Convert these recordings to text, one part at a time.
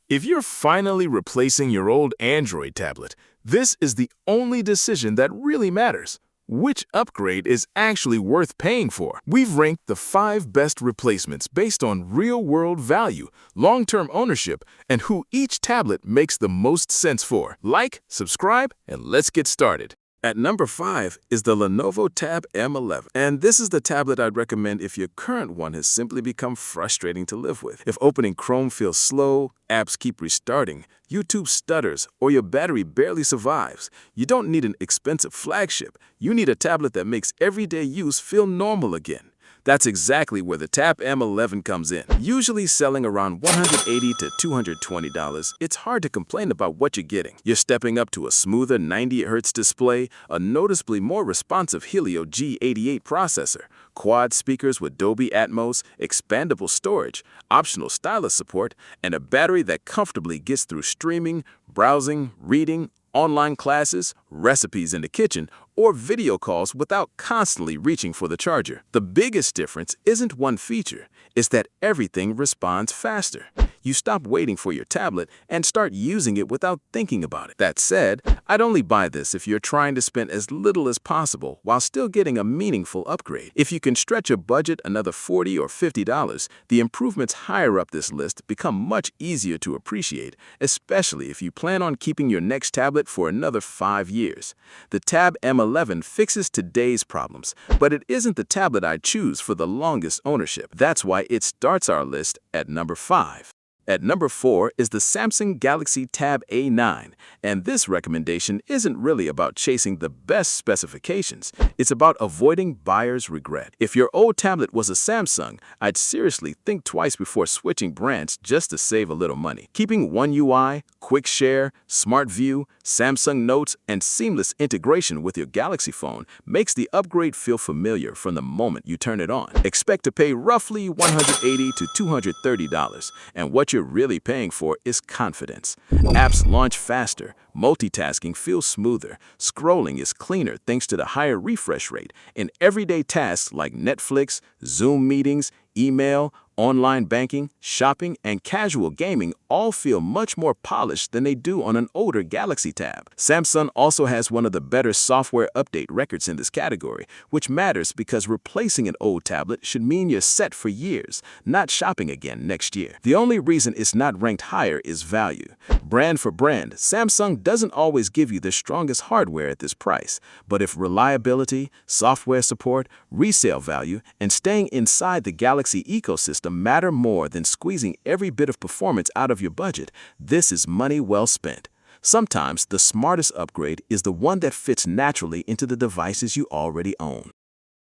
If you're finally replacing your old Android tablet, this is the only decision that really matters. Which upgrade is actually worth paying for? We've ranked the 5 best replacements based on real-world value, long-term ownership, and who each tablet makes the most sense for. Like, subscribe, and let's get started. At number 5 is the Lenovo Tab M11, and this is the tablet I'd recommend if your current one has simply become frustrating to live with. If opening Chrome feels slow, apps keep restarting, YouTube stutters, or your battery barely survives, you don't need an expensive flagship. You need a tablet that makes everyday use feel normal again. That's exactly where the Tab M11 comes in. Usually selling around $180 to $220, it's hard to complain about what you're getting. You're stepping up to a smoother 90Hz display, a noticeably more responsive Helio G88 processor, quad speakers with Dolby Atmos, expandable storage, optional stylus support, and a battery that comfortably gets through streaming, browsing, reading, online classes, recipes in the kitchen, or video calls without constantly reaching for the charger. The biggest difference isn't one feature, it's that everything responds faster. You stop waiting for your tablet and start using it without thinking about it. That said, I'd only buy this if you're trying to spend as little as possible while still getting a meaningful upgrade. If you can stretch your budget another $40 or $50, the improvements higher up this list become much easier to appreciate, especially if you plan on keeping your next tablet for another 5 years. The Tab M11 fixes today's problems, but it isn't the tablet I'd choose for the longest ownership. That's why it starts our list at number 5. At number 4 is the Samsung Galaxy Tab A9, and this recommendation isn't really about chasing the best specifications, it's about avoiding buyer's regret. If your old tablet was a Samsung, I'd seriously think twice before switching brands just to save a little money. Keeping One UI, Quick Share, Smart View, Samsung Notes, and seamless integration with your Galaxy phone makes the upgrade feel familiar from the moment you turn it on. Expect to pay roughly $180 to $230, and what you're really paying for is confidence. Apps launch faster, multitasking feels smoother, scrolling is cleaner thanks to the higher refresh rate, and everyday tasks like Netflix, Zoom meetings, email, online banking, shopping, and casual gaming all feel much more polished than they do on an older Galaxy Tab. Samsung also has one of the better software update records in this category, which matters because replacing an old tablet should mean you're set for years, not shopping again next year. The only reason it's not ranked higher is value. Brand for brand, Samsung doesn't always give you the strongest hardware at this price, but if reliability, software support, resale value, and staying inside the Galaxy ecosystem matter more than squeezing every bit of performance out of your budget, this is money well spent. Sometimes the smartest upgrade is the one that fits naturally into the devices you already own.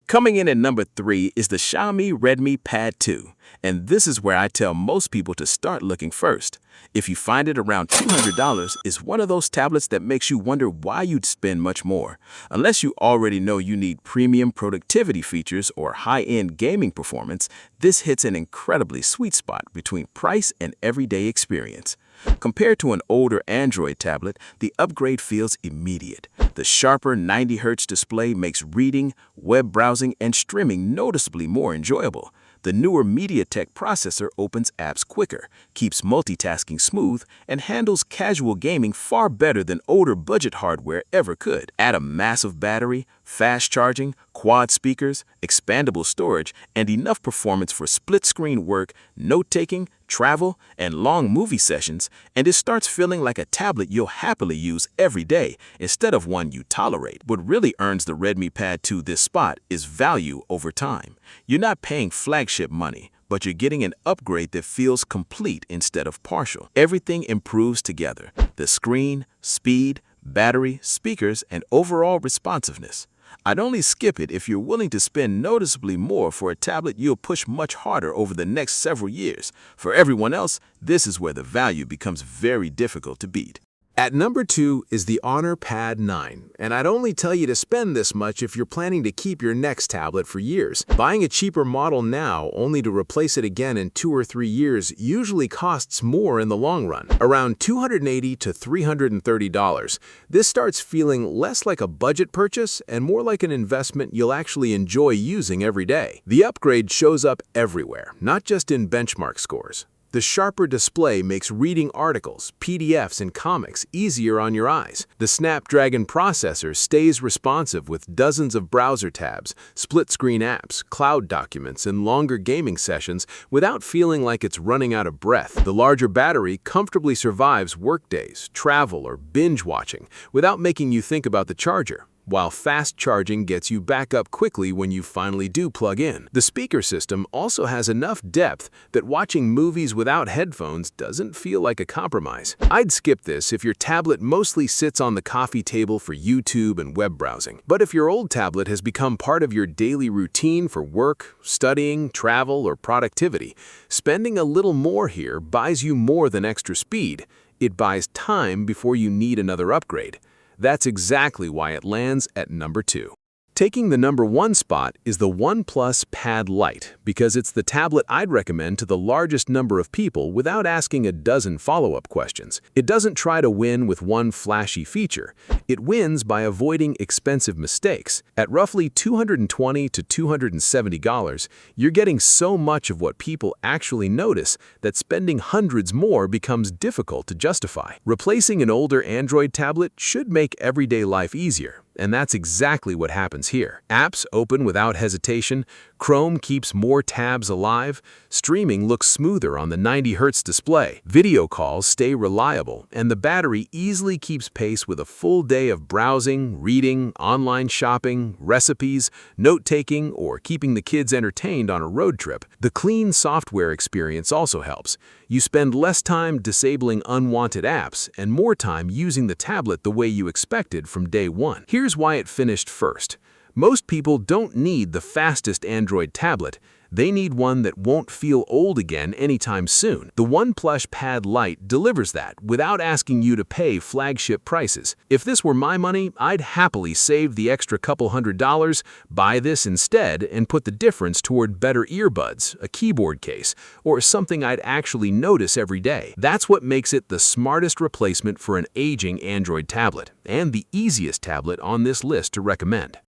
Coming in at number 3 is the Xiaomi Redmi Pad 2, and this is where I tell most people to start looking first. If you find it around $200, it's one of those tablets that makes you wonder why you'd spend much more. Unless you already know you need premium productivity features or high-end gaming performance, this hits an incredibly sweet spot between price and everyday experience. Compared to an older Android tablet, the upgrade feels immediate. The sharper 90Hz display makes reading, web browsing, and streaming noticeably more enjoyable. The newer MediaTek processor opens apps quicker, keeps multitasking smooth, and handles casual gaming far better than older budget hardware ever could. Add a massive battery, fast charging, quad speakers, expandable storage, and enough performance for split-screen work, note-taking, travel, and long movie sessions, and it starts feeling like a tablet you'll happily use every day instead of one you tolerate. What really earns the Redmi Pad 2 this spot is value over time. You're not paying flagship money, but you're getting an upgrade that feels complete instead of partial. Everything improves together: the screen, speed, battery, speakers, and overall responsiveness. I'd only skip it if you're willing to spend noticeably more for a tablet you'll push much harder over the next several years. For everyone else, this is where the value becomes very difficult to beat. At number 2 is the Honor Pad 9, and I'd only tell you to spend this much if you're planning to keep your next tablet for years. Buying a cheaper model now only to replace it again in 2 or 3 years usually costs more in the long run, around $280 to $330. This starts feeling less like a budget purchase and more like an investment you'll actually enjoy using every day. The upgrade shows up everywhere, not just in benchmark scores. The sharper display makes reading articles, PDFs, and comics easier on your eyes. The Snapdragon processor stays responsive with dozens of browser tabs, split-screen apps, cloud documents, and longer gaming sessions without feeling like it's running out of breath. The larger battery comfortably survives workdays, travel, or binge watching without making you think about the charger, while fast charging gets you back up quickly when you finally do plug in. The speaker system also has enough depth that watching movies without headphones doesn't feel like a compromise. I'd skip this if your tablet mostly sits on the coffee table for YouTube and web browsing. But if your old tablet has become part of your daily routine for work, studying, travel, or productivity, spending a little more here buys you more than extra speed. It buys time before you need another upgrade. That's exactly why it lands at number 2. Taking the number 1 spot is the OnePlus Pad Light, because it's the tablet I'd recommend to the largest number of people without asking a dozen follow-up questions. It doesn't try to win with one flashy feature. It wins by avoiding expensive mistakes. At roughly $220 to $270, you're getting so much of what people actually notice that spending hundreds more becomes difficult to justify. Replacing an older Android tablet should make everyday life easier. And that's exactly what happens here. Apps open without hesitation, Chrome keeps more tabs alive, streaming looks smoother on the 90 Hz display, video calls stay reliable, and the battery easily keeps pace with a full day of browsing, reading, online shopping, recipes, note-taking, or keeping the kids entertained on a road trip. The clean software experience also helps. You spend less time disabling unwanted apps and more time using the tablet the way you expected from day one. Here's why it finished first. Most people don't need the fastest Android tablet. They need one that won't feel old again anytime soon. The OnePlus Pad Light delivers that without asking you to pay flagship prices. If this were my money, I'd happily save the extra couple $100, buy this instead, and put the difference toward better earbuds, a keyboard case, or something I'd actually notice every day. That's what makes it the smartest replacement for an aging Android tablet, and the easiest tablet on this list to recommend.